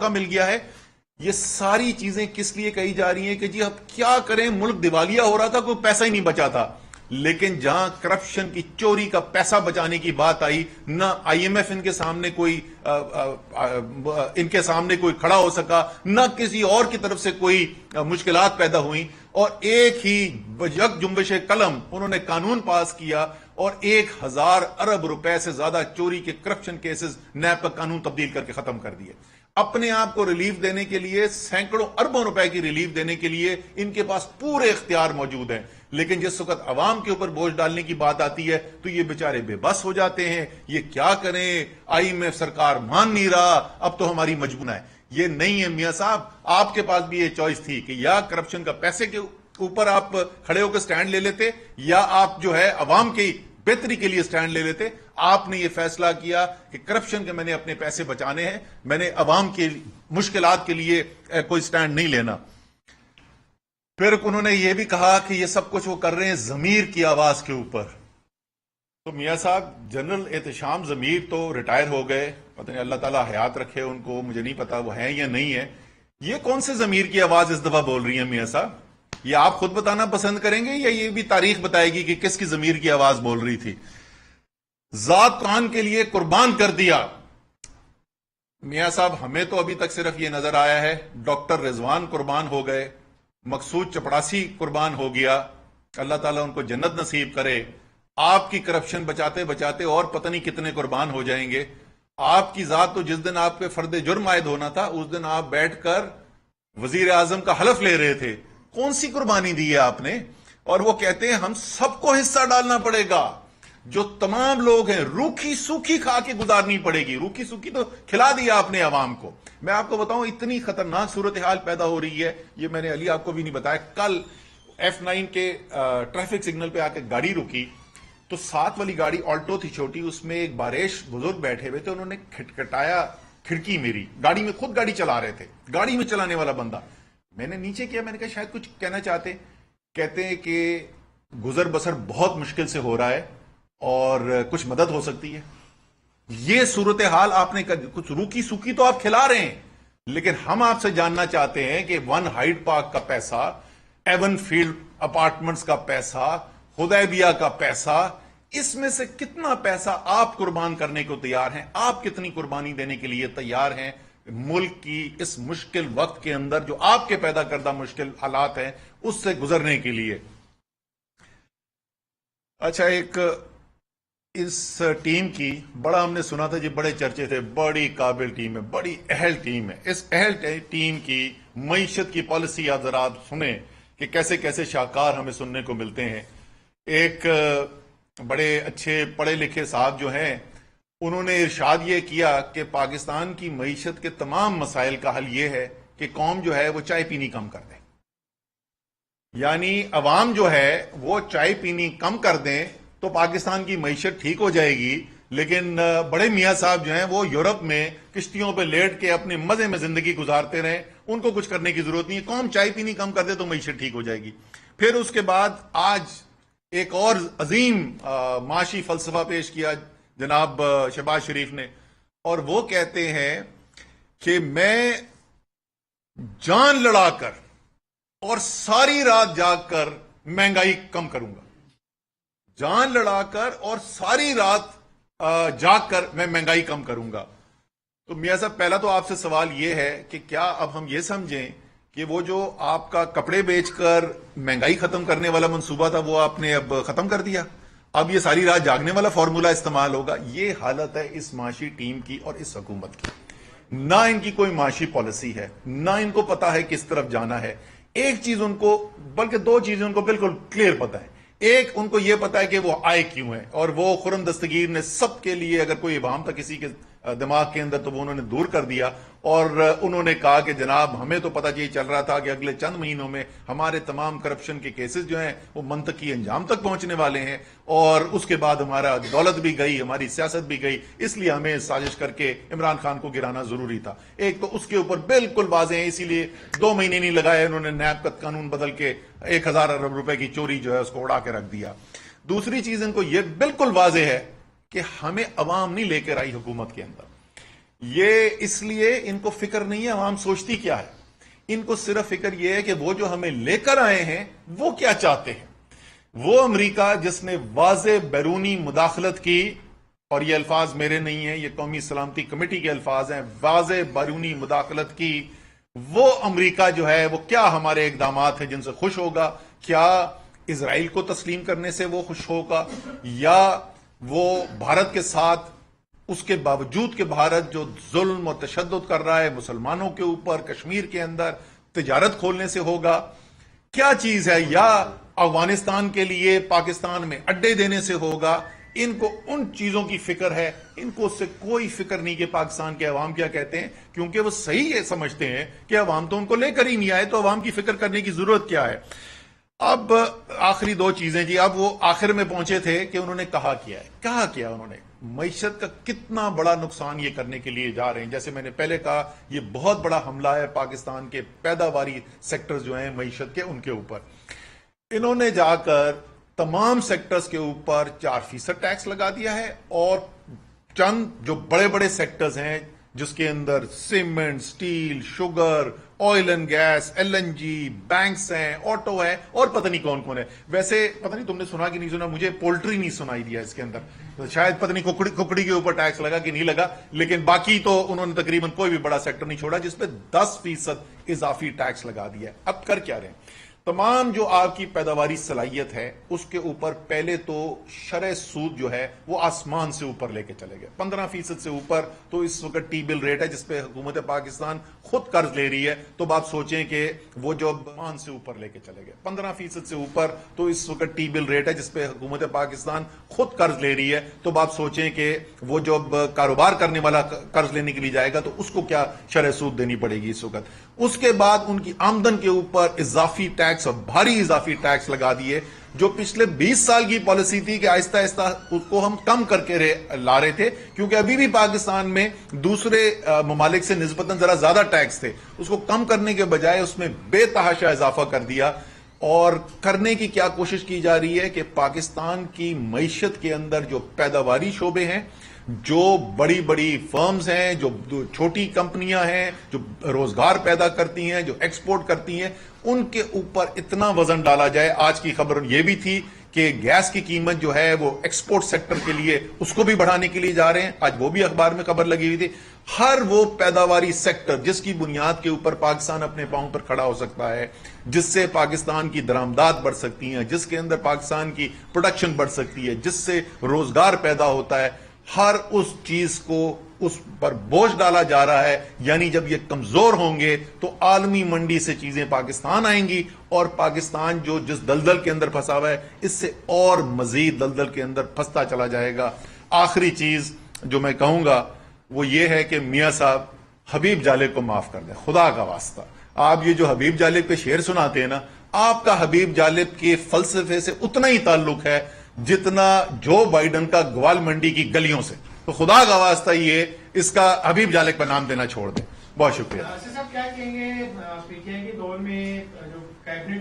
موقع مل گیا ہے. یہ ساری چیزیں کس لیے کہی جا رہی ہیں کہ جی اب کیا کریں, ملک دیوالیہ ہو رہا تھا, کوئی پیسہ ہی نہیں بچا تھا. لیکن جہاں کرپشن کی چوری کا پیسہ بچانے کی بات آئی, نہ آئی ایم ایف ان کے سامنے کوئی کھڑا ہو سکا, نہ کسی اور کی طرف سے کوئی مشکلات پیدا ہوئیں, اور ایک ہی یک جنبش قلم انہوں نے قانون پاس کیا اور 1000 ارب روپے سے زیادہ چوری کے کرپشن کیسز نیب کا قانون تبدیل کر کے ختم کر دیے. اپنے آپ کو ریلیف دینے کے لیے, سینکڑوں اربوں روپے کی ریلیف دینے کے لیے ان کے پاس پورے اختیار موجود ہیں. لیکن جس وقت عوام کے اوپر بوجھ ڈالنے کی بات آتی ہے تو یہ بیچارے بے بس ہو جاتے ہیں. یہ کیا کریں, آئی ایم ایف سرکار مان نہیں رہا, اب تو ہماری مجبوری ہے. یہ نہیں ہے میاں صاحب, آپ کے پاس بھی یہ چوائس تھی کہ یا کرپشن کا پیسے کے اوپر آپ کھڑے ہو کے سٹینڈ لے لیتے, یا آپ جو ہے عوام کی بہتری کے لیے سٹینڈ لے لیتے. آپ نے یہ فیصلہ کیا کہ کرپشن کے میں نے اپنے پیسے بچانے ہیں, میں نے عوام کے مشکلات کے لیے کوئی سٹینڈ نہیں لینا. پھر انہوں نے یہ بھی کہا کہ یہ سب کچھ وہ کر رہے ہیں ضمیر کی آواز کے اوپر. تو میاں صاحب, جنرل احتشام ضمیر تو ریٹائر ہو گئے, پتہ نہیں اللہ تعالیٰ حیات رکھے ان کو, مجھے نہیں پتا وہ ہیں یا نہیں ہے. یہ کون سے ضمیر کی آواز اس دفعہ بول رہی ہیں میاں صاحب؟ یہ آپ خود بتانا پسند کریں گے یا یہ بھی تاریخ بتائے گی کہ کس کی ضمیر کی آواز بول رہی تھی؟ ذات قرآن کے لیے قربان کر دیا. میاں صاحب, ہمیں تو ابھی تک صرف یہ نظر آیا ہے ڈاکٹر رضوان قربان ہو گئے, مقصود چپڑاسی قربان ہو گیا, اللہ تعالیٰ ان کو جنت نصیب کرے. آپ کی کرپشن بچاتے بچاتے اور پتہ نہیں کتنے قربان ہو جائیں گے. آپ کی ذات تو جس دن آپ پہ فرد جرم عائد ہونا تھا اس دن آپ بیٹھ کر وزیر اعظم کا حلف لے رہے تھے. کون سی قربانی دی ہے آپ نے؟ اور وہ کہتے ہیں ہم سب کو حصہ ڈالنا پڑے گا, جو تمام لوگ ہیں روکھی سوکھی کھا کے گزارنی پڑے گی. روکھی سوکھی تو کھلا دیا آپ نے عوام کو. میں آپ کو بتاؤں اتنی خطرناک صورتحال پیدا ہو رہی ہے, یہ میں نے علی آپ کو بھی نہیں بتایا. کل F9 کے ٹریفک سگنل پہ آ کے گاڑی رکی تو ساتھ والی گاڑی آلٹو تھی چھوٹی, اس میں ایک باریش بزرگ بیٹھے ہوئے تھے. انہوں نے کھٹکھٹایا کھڑکی میری, گاڑی میں خود گاڑی چلا رہے تھے, گاڑی میں چلانے والا بندہ. میں نے نیچے کیا, میں نے کہا شاید کچھ کہنا چاہتے. کہتے ہیں کہ گزر بسر بہت مشکل سے ہو رہا ہے اور کچھ مدد ہو سکتی ہے. یہ صورتحال آپ نے کچھ روکی سوکی تو آپ کھلا رہے ہیں, لیکن ہم آپ سے جاننا چاہتے ہیں کہ ون ہائیڈ پارک کا پیسہ, ایون فیلڈ اپارٹمنٹس کا پیسہ, حدیبیہ کا پیسہ, اس میں سے کتنا پیسہ آپ قربان کرنے کو تیار ہیں؟ آپ کتنی قربانی دینے کے لیے تیار ہیں ملک کی اس مشکل وقت کے اندر جو آپ کے پیدا کردہ مشکل حالات ہیں اس سے گزرنے کے لیے؟ اچھا, ایک اس ٹیم کی بڑا ہم نے سنا تھا جی, بڑے چرچے تھے, بڑی قابل ٹیم ہے, بڑی اہل ٹیم ہے. اس اہل ٹیم کی معیشت کی پالیسی آپ ذرا سنیں کہ کیسے کیسے شاہکار ہمیں سننے کو ملتے ہیں. ایک بڑے اچھے پڑھے لکھے صاحب جو ہیں انہوں نے ارشاد یہ کیا کہ پاکستان کی معیشت کے تمام مسائل کا حل یہ ہے کہ قوم جو ہے وہ چائے پینی کم کر دے. یعنی عوام جو ہے وہ چائے پینی کم کر دیں تو پاکستان کی معیشت ٹھیک ہو جائے گی. لیکن بڑے میاں صاحب جو ہیں وہ یورپ میں کشتیوں پہ لیٹ کے اپنے مزے میں زندگی گزارتے رہیں, ان کو کچھ کرنے کی ضرورت نہیں ہے. قوم چائے پینی کم کر دے تو معیشت ٹھیک ہو جائے گی. پھر اس کے بعد آج ایک اور عظیم معاشی فلسفہ پیش کیا جناب شہباز شریف نے, اور وہ کہتے ہیں کہ میں جان لڑا کر اور ساری رات جاگ کر مہنگائی کم کروں گا. جان لڑا کر اور ساری رات جاگ کر میں مہنگائی کم کروں گا. تو میاں صاحب, پہلا تو آپ سے سوال یہ ہے کہ کیا اب ہم یہ سمجھیں کہ وہ جو آپ کا کپڑے بیچ کر مہنگائی ختم کرنے والا منصوبہ تھا وہ آپ نے اب ختم کر دیا, اب یہ ساری رات جاگنے والا فارمولا استعمال ہوگا؟ یہ حالت ہے اس معاشی ٹیم کی اور اس حکومت کی. نہ ان کی کوئی معاشی پالیسی ہے, نہ ان کو پتا ہے کس طرف جانا ہے. ایک چیز ان کو, بلکہ دو چیزیں ان کو بالکل کلیئر پتا ہے. ایک, ان کو یہ پتا ہے کہ وہ آئے کیوں ہیں, اور وہ خرم دستگیر نے سب کے لیے اگر کوئی ابہام تھا کسی کے دماغ کے اندر تو وہ انہوں نے دور کر دیا, اور انہوں نے کہا کہ جناب ہمیں تو پتہ یہ چل رہا تھا کہ اگلے چند مہینوں میں ہمارے تمام کرپشن کے کیسز جو ہیں وہ منطقی انجام تک پہنچنے والے ہیں, اور اس کے بعد ہمارا دولت بھی گئی, ہماری سیاست بھی گئی, اس لیے ہمیں سازش کر کے عمران خان کو گرانا ضروری تھا. ایک تو اس کے اوپر بالکل واضح ہیں, اسی لیے 2 مہینے نہیں لگائے انہوں نے نیب کا قانون بدل کے 1000 ارب روپے کی چوری جو ہے اس کو اڑا کے رکھ دیا. دوسری چیز ان کو یہ بالکل واضح ہے کہ ہمیں عوام نہیں لے کر آئی حکومت کے اندر. یہ اس لیے ان کو فکر نہیں ہے عوام سوچتی کیا ہے، ان کو صرف فکر یہ ہے کہ وہ جو ہمیں لے کر آئے ہیں وہ کیا چاہتے ہیں۔ وہ امریکہ جس نے واضح بیرونی مداخلت کی، اور یہ الفاظ میرے نہیں ہیں، یہ قومی سلامتی کمیٹی کے الفاظ ہیں، واضح بیرونی مداخلت کی، وہ امریکہ جو ہے وہ کیا ہمارے اقدامات ہیں جن سے خوش ہوگا؟ کیا اسرائیل کو تسلیم کرنے سے وہ خوش ہوگا، یا وہ بھارت کے ساتھ اس کے باوجود کہ بھارت جو ظلم اور تشدد کر رہا ہے مسلمانوں کے اوپر کشمیر کے اندر تجارت کھولنے سے ہوگا؟ کیا چیز ہے؟ یا افغانستان کے لیے پاکستان میں اڈے دینے سے ہوگا؟ ان کو ان چیزوں کی فکر ہے، ان کو اس سے کوئی فکر نہیں کہ پاکستان کے عوام کیا کہتے ہیں، کیونکہ وہ صحیح یہ سمجھتے ہیں کہ عوام تو ان کو لے کر ہی نہیں آئے، تو عوام کی فکر کرنے کی ضرورت کیا ہے؟ اب آخری دو چیزیں جی، اب وہ آخر میں پہنچے تھے کہ انہوں نے کہا کیا انہوں نے معیشت کا کتنا بڑا نقصان یہ کرنے کے لیے جا رہے ہیں۔ جیسے میں نے پہلے کہا، یہ بہت بڑا حملہ ہے پاکستان کے پیداواری سیکٹرز جو ہیں معیشت کے، ان کے اوپر انہوں نے جا کر تمام سیکٹرز کے اوپر 4% ٹیکس لگا دیا ہے، اور چند جو بڑے بڑے سیکٹرز ہیں جس کے اندر cement, steel, sugar, oil and gas, LNG، banks ہیں، آٹو ہے، اور پتہ نہیں کون کون ہے۔ ویسے پتہ نہیں تم نے سنا کہ نہیں سنا، مجھے پولٹری نہیں سنائی دیا اس کے اندر، شاید پتہ نہیں ککڑی کے اوپر ٹیکس لگا کہ نہیں لگا، لیکن باقی تو انہوں نے تقریباً کوئی بھی بڑا سیکٹر نہیں چھوڑا جس پہ 10% اضافی ٹیکس لگا دیا ہے۔ اب کر کیا رہے ہیں؟ تمام جو آپ کی پیداواری صلاحیت ہے اس کے اوپر پہلے تو شرح سود جو ہے وہ آسمان سے اوپر لے کے چلے گئے، 15% سے اوپر۔ تو اس وقت ٹی بل ریٹ ہے جس پہ حکومت پاکستان خود قرض لے رہی ہے، تو آپ سوچیں کہ وہ جو آسمان سے اوپر لے کے چلے گئے 15% سے اوپر، تو اس وقت ٹی بل ریٹ ہے جس پہ حکومت پاکستان خود قرض لے رہی ہے، تو آپ سوچیں کہ وہ جو کاروبار کرنے والا قرض لینے کے لیے جائے گا تو اس کو کیا شرح سود دینی پڑے گی اس وقت۔ اس کے بعد ان کی آمدن کے اوپر اضافی ٹیکس اور بھاری اضافی ٹیکس لگا دیے، جو پچھلے 20 سال کی پالیسی تھی کہ آہستہ آہستہ اس کو ہم کم کر کے لا رہے تھے، کیونکہ ابھی بھی پاکستان میں دوسرے ممالک سے نسبتاً ذرا زیادہ ٹیکس تھے، اس کو کم کرنے کے بجائے اس میں بے تحاشا اضافہ کر دیا۔ اور کرنے کی کیا کوشش کی جا رہی ہے کہ پاکستان کی معیشت کے اندر جو پیداواری شعبے ہیں، جو بڑی بڑی فرمز ہیں، جو چھوٹی کمپنیاں ہیں جو روزگار پیدا کرتی ہیں، جو ایکسپورٹ کرتی ہیں، ان کے اوپر اتنا وزن ڈالا جائے۔ آج کی خبر یہ بھی تھی کہ گیس کی قیمت جو ہے وہ ایکسپورٹ سیکٹر کے لیے اس کو بھی بڑھانے کے لیے جا رہے ہیں، آج وہ بھی اخبار میں خبر لگی ہوئی تھی۔ ہر وہ پیداواری سیکٹر جس کی بنیاد کے اوپر پاکستان اپنے پاؤں پر کھڑا ہو سکتا ہے، جس سے پاکستان کی درآمدات بڑھ سکتی ہیں، جس کے اندر پاکستان کی پروڈکشن بڑھ سکتی ہے، جس سے روزگار پیدا ہوتا ہے، ہر اس چیز کو اس پر بوجھ ڈالا جا رہا ہے۔ یعنی جب یہ کمزور ہوں گے تو عالمی منڈی سے چیزیں پاکستان آئیں گی، اور پاکستان جو جس دلدل کے اندر پھنسا ہوا ہے اس سے اور مزید دلدل کے اندر پھنستا چلا جائے گا۔ آخری چیز جو میں کہوں گا وہ یہ ہے کہ میاں صاحب حبیب جالب کو معاف کر دیں، خدا کا واسطہ۔ آپ یہ جو حبیب جالب کے شعر سناتے ہیں نا، آپ کا حبیب جالب کے فلسفے سے اتنا ہی تعلق ہے جتنا جو بائیڈن کا گوال منڈی کی گلیوں سے، تو خدا کا واسطہ یہ اس کا حبیب جالب کا نام دینا چھوڑ دیں۔ بہت شکریہ۔ صاحب کیا کہیں گے پی ٹی آئی کے دور میں جو کیبنٹ